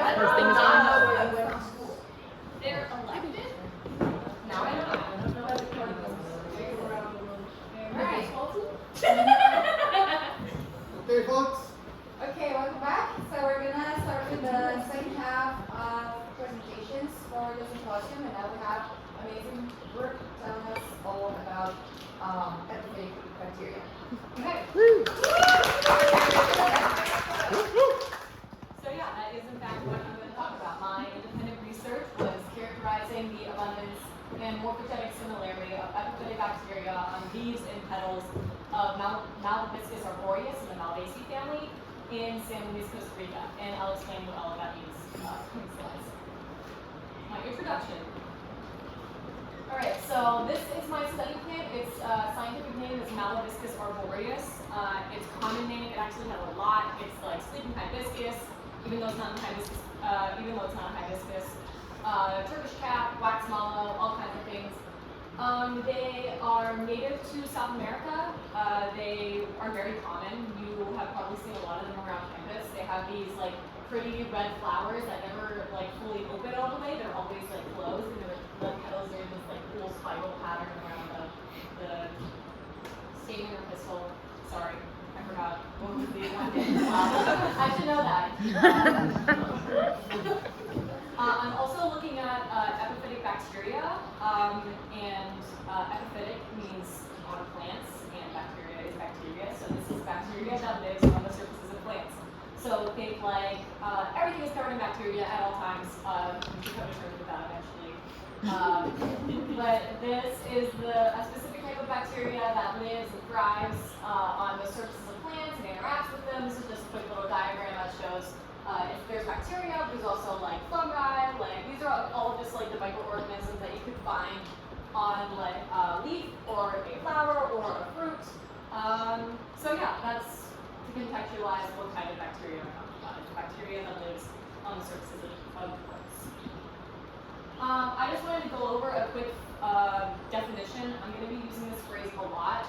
First thing is on. They're elected? Now I know. Alright. Okay, folks. Okay, welcome back. So we're gonna start with the second half of presentations for the symposium, and now we have amazing Brooke telling us all about epiphytic bacteria. Okay. So yeah, that is in fact what I'm going to talk about. My independent research was characterizing the abundance and morphogenetic similarity of epiphytic bacteria on leaves and petals of Malvaviscus arboreus in the Malvaceae family in San Luis, Costa Rica. And I'll explain what all of that means in slides. My introduction. Alright, so this is my study plant. Its scientific name is Malvaviscus arboreus. Its common name, it actually has a lot. It's like sleeping hibiscus, even though it's not a hibiscus, Turkish cap, wax mallow, all kinds of things. They are native to South America. They are very common. You have probably seen a lot of them around campus. They have these like pretty red flowers that never like fully open all the way. They're always like closed, and the petals are in this like cool spiral pattern around the stamen or pistil. Sorry, I forgot what was the one thing. I should know that. I'm also looking at epiphytic bacteria, and epiphytic means on plants, and bacteria is bacteria. So this is bacteria that lives on the surfaces of plants. So think like everything is covered in bacteria at all times. We should come to terms with that eventually. But this is a specific type of bacteria that lives and thrives on the surfaces of plants and interacts with them. This is just a quick little diagram that shows if there's bacteria, there's also like fungi, like these are all just like the microorganisms that you could find on like a leaf or a flower or a fruit. So yeah, that's to contextualize what kind of bacteria we're talking about. It's bacteria that lives on the surfaces of plants. I just wanted to go over a quick definition. I'm going to be using this phrase a lot.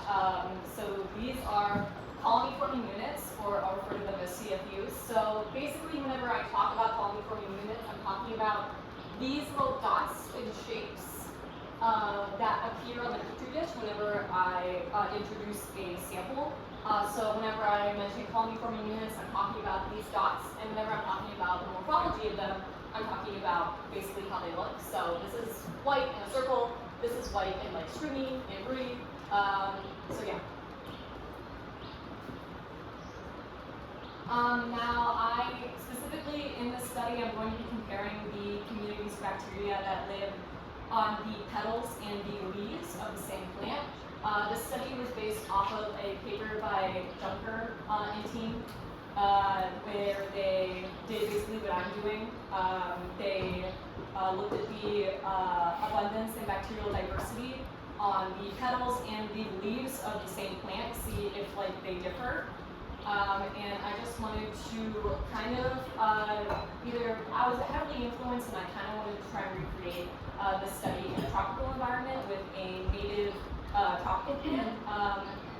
So these are colony-forming units, or I'll refer to them as CFUs. So basically, whenever I talk about colony-forming units, I'm talking about these little dots and shapes that appear on the petri dish whenever I introduce a sample. So whenever I mention colony-forming units, I'm talking about these dots, and whenever I'm talking about the morphology of them, I'm talking about basically how they look. So this is white in a circle, this is white in like stringy and broody. So yeah. Now, specifically in this study, I'm going to be comparing the communities of bacteria that live on the petals and the leaves of the same plant. This study was based off of a paper by Junker and team, where they did basically what I'm doing. They looked at the abundance and bacterial diversity on the petals and the leaves of the same plant to see if like they differ. And I just wanted to kind of I was heavily influenced, and I kind of wanted to try and recreate the study in a tropical environment with a native tropical plant,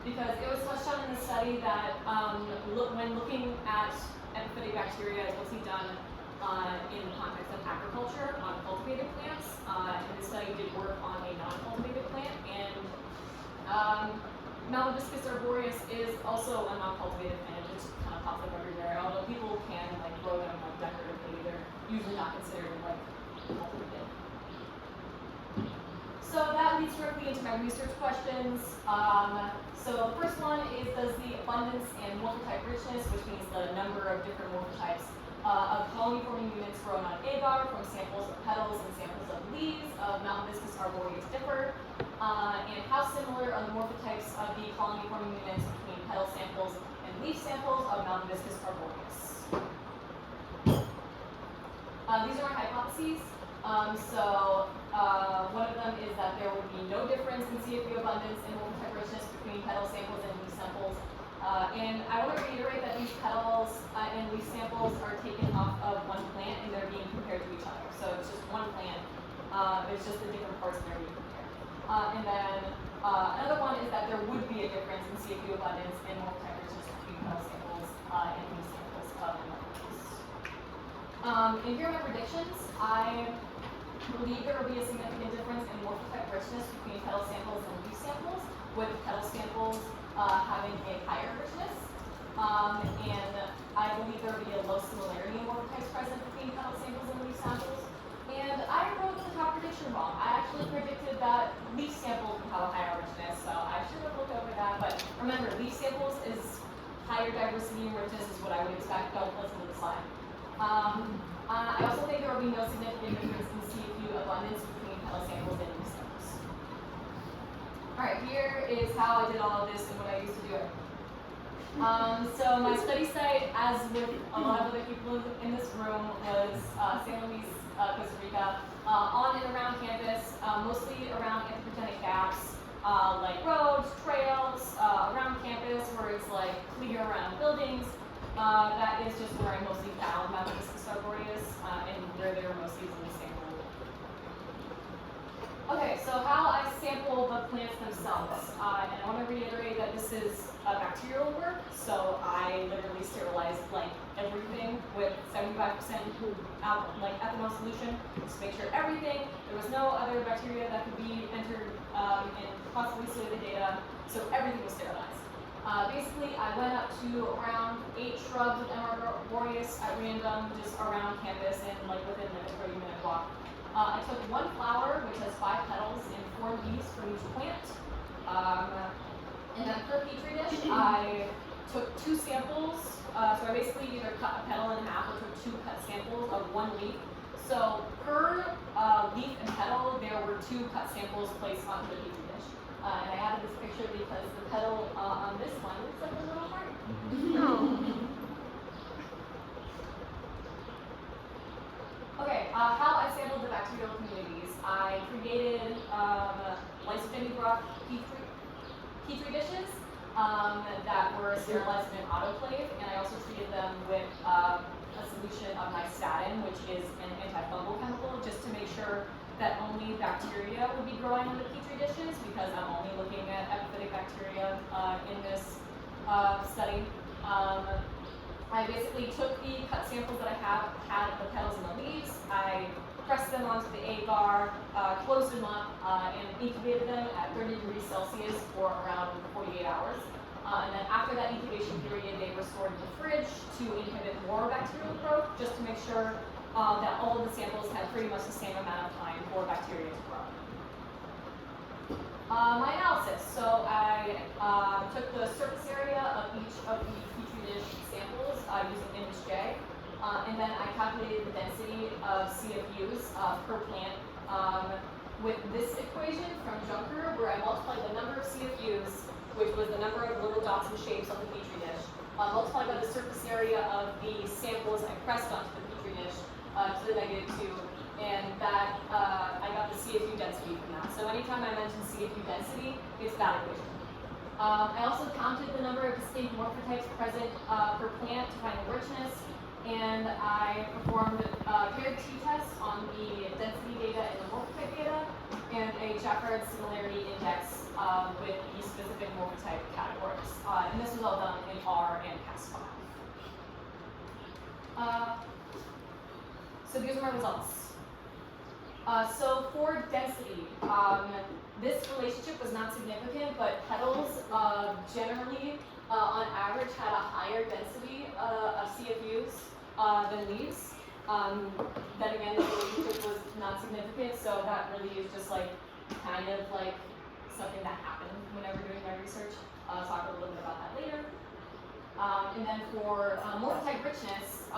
because it was touched on in the study that when looking at epiphytic bacteria, it's mostly done in the context of agriculture on cultivated plants, and the study did work on a non-cultivated plant, and Malvaviscus arboreus is also a non-cultivated plant. It just kind of pops up everywhere. Although people can like grow them like decoratively, they're usually not considered like cultivated. So that leads directly into my research questions. So the first one is, does the abundance and morphotype richness, which means the number of different morphotypes of colony-forming units grown on agar from samples of petals and samples of leaves of Malvaviscus arboreus differ? And how similar are the morphotypes of the colony-forming units between petal samples and leaf samples of Malvaviscus arboreus? These are my hypotheses. One of them is that there would be no difference in CFU abundance and morphotype richness between petal samples and leaf samples. And I want to reiterate that these petals and leaf samples are taken off of one plant and they're being compared to each other. So it's just one plant. It's just the different parts that are being compared. And then another one is that there would be a difference in CFU abundance and morphotype richness between petal samples and leaf samples of And here are my predictions. I believe there will be a significant difference in morphotype richness between petal samples and leaf samples, with petal samples having a higher richness. And I believe there will be a low similarity in morphotypes present between petal samples and leaf samples. And I wrote the top prediction wrong. I actually predicted that leaf samples would have a higher richness, so I should have looked over that. But remember, leaf samples is higher diversity and richness is what I would expect. Don't listen to the slide. I also think there will be no significant difference in CFU abundance between petal samples and leaf samples. Alright, here is how I did all of this and what I used to do it. So my study site, as with a lot of other people in this room, was San Luis, Costa Rica, on and around campus, mostly around anthropogenic gaps, like roads, trails, around campus where it's like clear around buildings. That is just where I mostly found Methodist Aureus, and where they were most easily sampled. Okay, so how I sample the plants themselves. And I want to reiterate that this is bacterial work, so I literally sterilized like everything with 75% ethanol solution, just make sure everything, there was no other bacteria that could be entered and possibly slay the data, so everything was sterilized. Basically, I went up to around 8 shrubs with M. arboreus at random, just around campus and like within a 30-minute walk. I took 1 flower, which has 5 petals and 4 leaves from each plant. And then per petri dish, I took 2 samples. So I basically either cut a petal in half or took 2 cut samples of 1 leaf. So per leaf and petal, there were 2 cut samples placed onto the petri dish. And I added this picture because the petal on this one looks like a little heart. Okay, how I sampled the bacterial communities. I created lysogeny broth petri dishes that were sterilized in an autoclave, and I also treated them with a solution of nystatin, which is an antifungal chemical, just to make sure that only bacteria would be growing in the petri dishes, because I'm only looking at epiphytic bacteria in this study. I basically took the cut samples that I had the petals and the leaves. I pressed them onto the agar, closed them up, and incubated them at 30 degrees Celsius for around 48 hours. And then after that incubation period, they were stored in the fridge to inhibit more bacterial growth, just to make sure that all of the samples had pretty much the same amount of time for bacteria to grow. My analysis. So I took the surface area of each of the petri dish samples using image J, and then I calculated the density of CFUs per plant with this equation from Juncker, where I multiplied the number of CFUs, which was the number of little dots and shapes on the petri dish, multiplied by the surface area of the samples I pressed onto the petri dish to the -2, and that I got the CFU density from that. So anytime I mention CFU density, it's that equation. I also counted the number of distinct morphotypes present per plant to find the richness, and I performed paired t-tests on the density data and the morphotype data, and a Jacquard similarity index with the specific morphotype categories. And this was all done in R and Cas5. So these are my results. So for density, this relationship was not significant, but petals generally, on average, had a higher density of CFUs than leaves. Then again, the relationship was not significant, so that really is just like kind of like something that happened whenever doing my research. I'll talk a little bit about that later. And then for morphotype richness,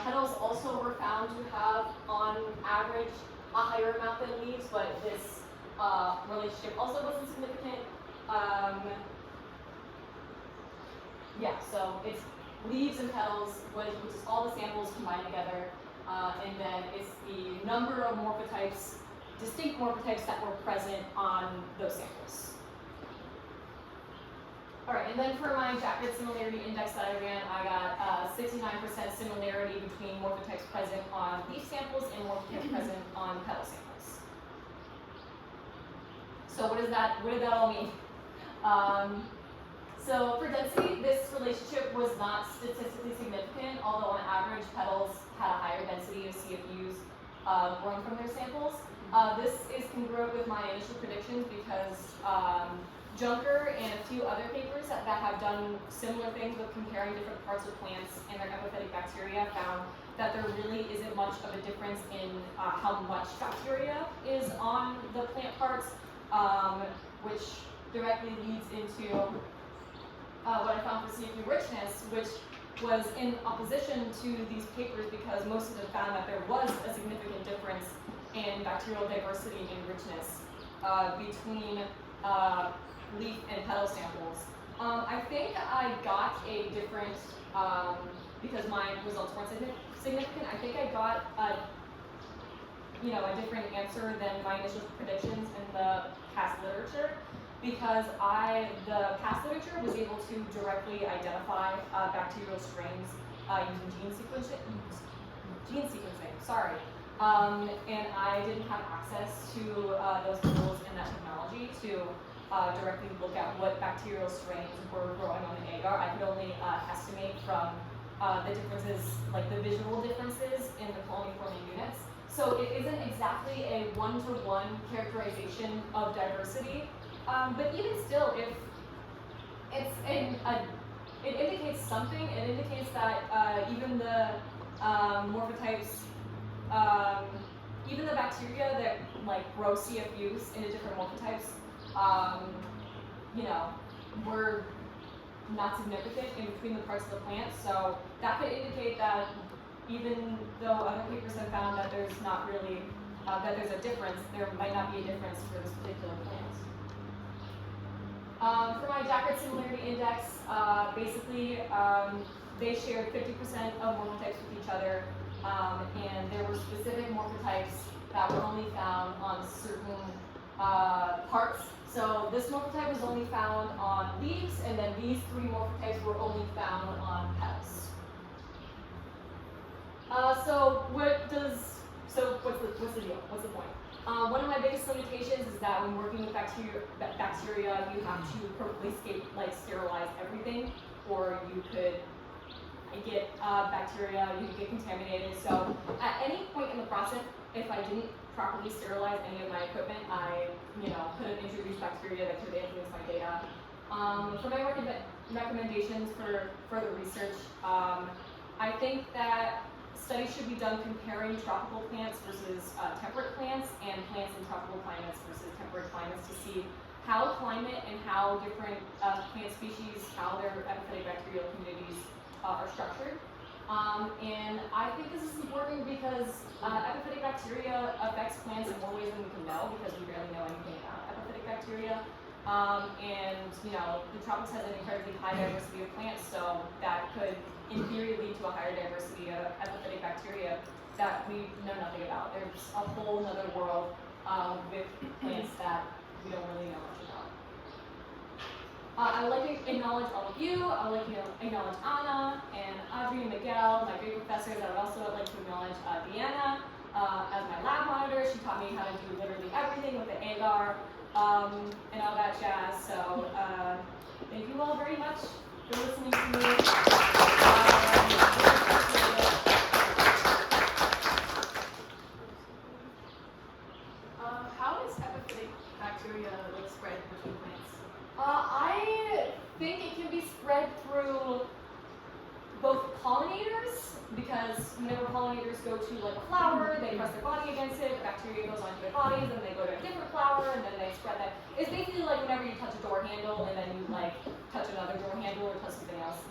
petals also were found to have, on average, a higher amount than leaves, but this relationship also wasn't significant. Yeah, so it's leaves and petals, which is all the samples combined together, and then it's the number of morphotypes, distinct morphotypes that were present on those samples. All right, and then for my Jacquard similarity index that I ran, I got 69% similarity between morphotypes present on leaf samples and morphotypes present on petal samples. So what did that all mean? So for density, this relationship was not statistically significant, although on average petals had a higher density of CFUs grown from their samples. This is congruent with my initial predictions because Junker and a few other papers that have done similar things with comparing different parts of plants and their epiphytic bacteria found that there really isn't much of a difference in how much bacteria is on the plant parts, which directly leads into what I found for CFU richness, which was in opposition to these papers because most of them found that there was a significant difference in bacterial diversity and richness between leaf and petal samples. I think I got a different, because my results weren't significant, I think I got a different answer than my initial predictions in the past literature, because the past literature was able to directly identify bacterial strains using gene sequencing, sorry. And I didn't have access to those tools and that technology to directly look at what bacterial strains were growing on the agar. I could only estimate from the differences, like the visual differences in the colony forming units. So it isn't exactly a one-to-one characterization of diversity, but even still, if it's it indicates something. It indicates that even the morphotypes, even the bacteria that like grow CFUs into different morphotypes, were not significant in between the parts of the plant. So that could indicate that even though other papers have found that there's not really, that there's a difference, there might not be a difference for this particular plant. For my Jacket Similarity Index, basically they shared 50% of morphotypes with each other, and there were specific morphotypes that were only found on certain parts. So this morphotype was only found on leaves, and then these three morphotypes were only found on petals. What's the deal? What's the point? One of my biggest limitations is that when working with bacteria, you have to perfectly sterilize everything, or you could get bacteria, you could get contaminated. So at any point in the process, if I didn't properly sterilize any of my equipment, I could have introduced bacteria that could have influenced my data. For my recommendations for further research, I think that studies should be done comparing tropical plants versus temperate plants, and plants in tropical climates versus temperate climates, to see how climate and how different plant species, how their epiphytic bacterial communities are structured. And I think this is important because epiphytic bacteria affects plants in more ways than we can know, because we barely know anything about epiphytic bacteria. And the tropics has an incredibly high diversity of plants, so that could, in theory, lead to a higher diversity of epiphytic bacteria that we know nothing about. There's a whole other world with plants that we don't really know much about. I would like to acknowledge all of you. I would like to acknowledge Anna and Audrey and Miguel, my great professors. I would also like to acknowledge Deanna as my lab monitor. She taught me how to do literally everything with the agar and all that jazz. So thank you all very much for listening to me. How is epiphytic bacteria spread between plants? I think it can be spread through both pollinators, because whenever pollinators go to like a flower, they press their body against it, the bacteria goes onto their bodies, and they go to a different flower, and then they spread that. It's basically like whenever you touch a door handle, and then you like touch another door handle or touch something else.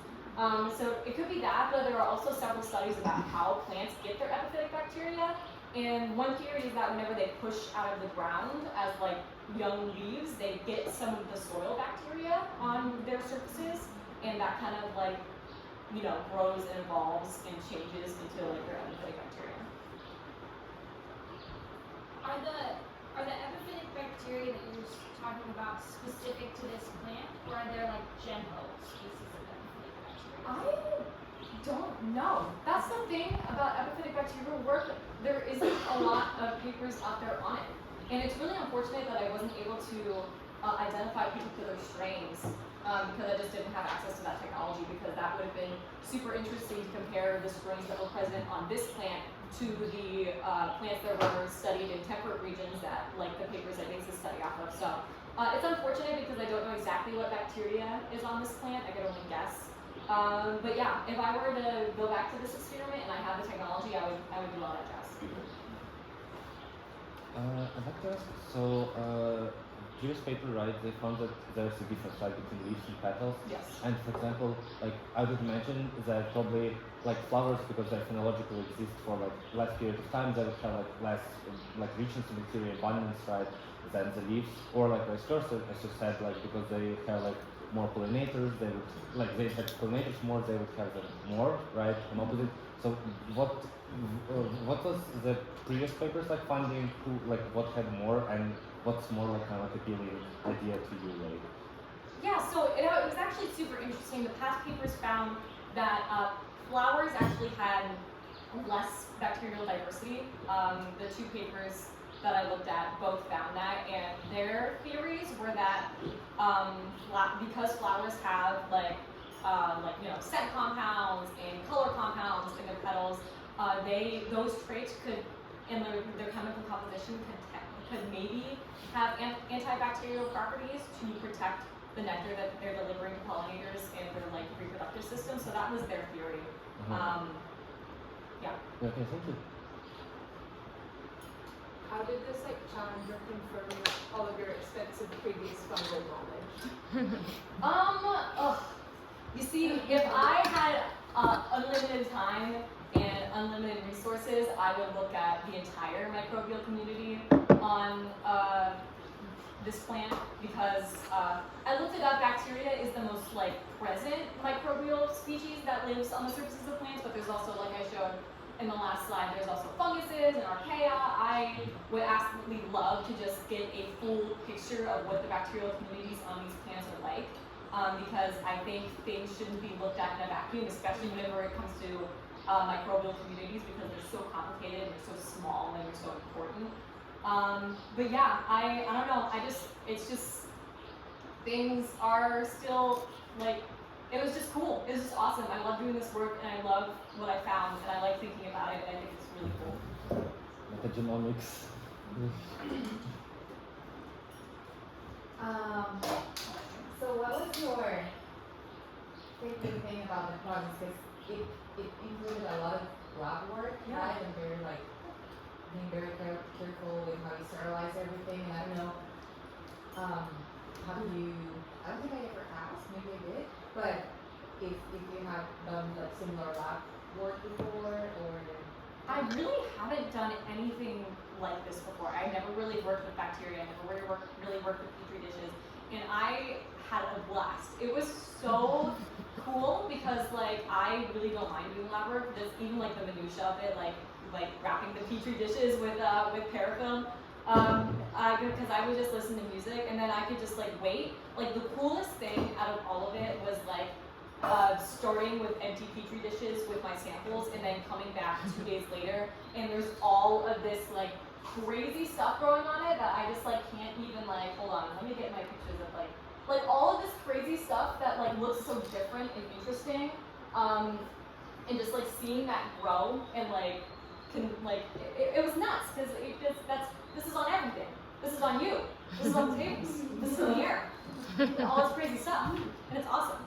So it could be that, but there are also several studies about how plants get their epiphytic bacteria. And one theory is that whenever they push out of the ground as like young leaves, they get some of the soil bacteria on their surfaces, and that kind of like, grows and evolves and changes into like their epiphytic bacteria. Are the epiphytic bacteria that you're talking about specific to this plant, or are there like general species of epiphytic bacteria? I don't know. That's the thing about epiphytic bacterial work. There isn't a lot of papers out there on it. And it's really unfortunate that I wasn't able to identify particular strains because I just didn't have access to that technology, because that would have been super interesting to compare the strains that were present on this plant to the plants that were studied in temperate regions that, like the papers I based this study off of. So it's unfortunate because I don't know exactly what bacteria is on this plant. I could only guess. But yeah, if I were to go back to this experiment and I had the technology, I would do all that jazz. I'd like to ask, so previous paper, right, they found that there's a difference, right, between leaves and petals. Yes. And for example, like I would imagine that probably like flowers, because they phenologically exist for like less period of time, they would have like less like richness of bacteria abundance, right, than the leaves, or like vice versa, as you said, like because they have like more pollinators, they would like they had pollinators more, they would have them more, right, and opposite. So what was the previous papers like finding who like what had more and what's more like kind of like appealing idea to you, like? Yeah, so it was actually super interesting. The past papers found that flowers actually had less bacterial diversity. The two papers that I looked at both found that, and their theories were that because flowers have like scent compounds and color compounds in their petals, those traits could, in their chemical composition, could maybe have antibacterial properties to protect the nectar that they're delivering to pollinators and their like reproductive system. So that was their theory. Yeah. Okay, thank you. How did this like challenge or confirm all of your extensive previous fungal knowledge? You see, if I had unlimited time and unlimited resources, I would look at the entire microbial community on this plant, because I looked it up. Bacteria is the most like present microbial species that lives on the surfaces of plants, but there's also, like I showed in the last slide, there's also funguses and archaea. I would absolutely love to just get a full picture of what the bacterial communities on these plants are like, because I think things shouldn't be looked at in a vacuum, especially whenever it comes to microbial communities, because they're so complicated and they're so small and they're so important. But yeah, I don't know, it's just, things are still like, it was just cool. It was just awesome. I love doing this work, and I love what I found, and I like thinking about it, and I think it's really cool. Metagenomics. So what was your favorite thing about the project? Because it included a lot of lab work, Yeah. right? And very like being very careful with how you sterilize everything. And I don't know, how do you? I don't think I ever asked. Maybe I did. But if you have done like similar lab work before, or I really haven't done anything like this before. I never really worked with bacteria. I never really worked with petri dishes, and I had a blast. It was so cool because like I really don't mind doing lab work. Just even like the minutia of it, like wrapping the petri dishes with parafilm. Because I would just listen to music, and then I could just like wait. Like the coolest thing out of all of it was like starting with empty petri dishes with my samples, and then coming back 2 days later, and there's all of this like crazy stuff growing on it that I just like can't even like, hold on, let me get my pictures of like all of this crazy stuff that like looks so different and interesting, and just like seeing that grow and like it was nuts, because this is on everything. This is on you. This is on the tables. This is on the air. All this crazy stuff, and it's awesome.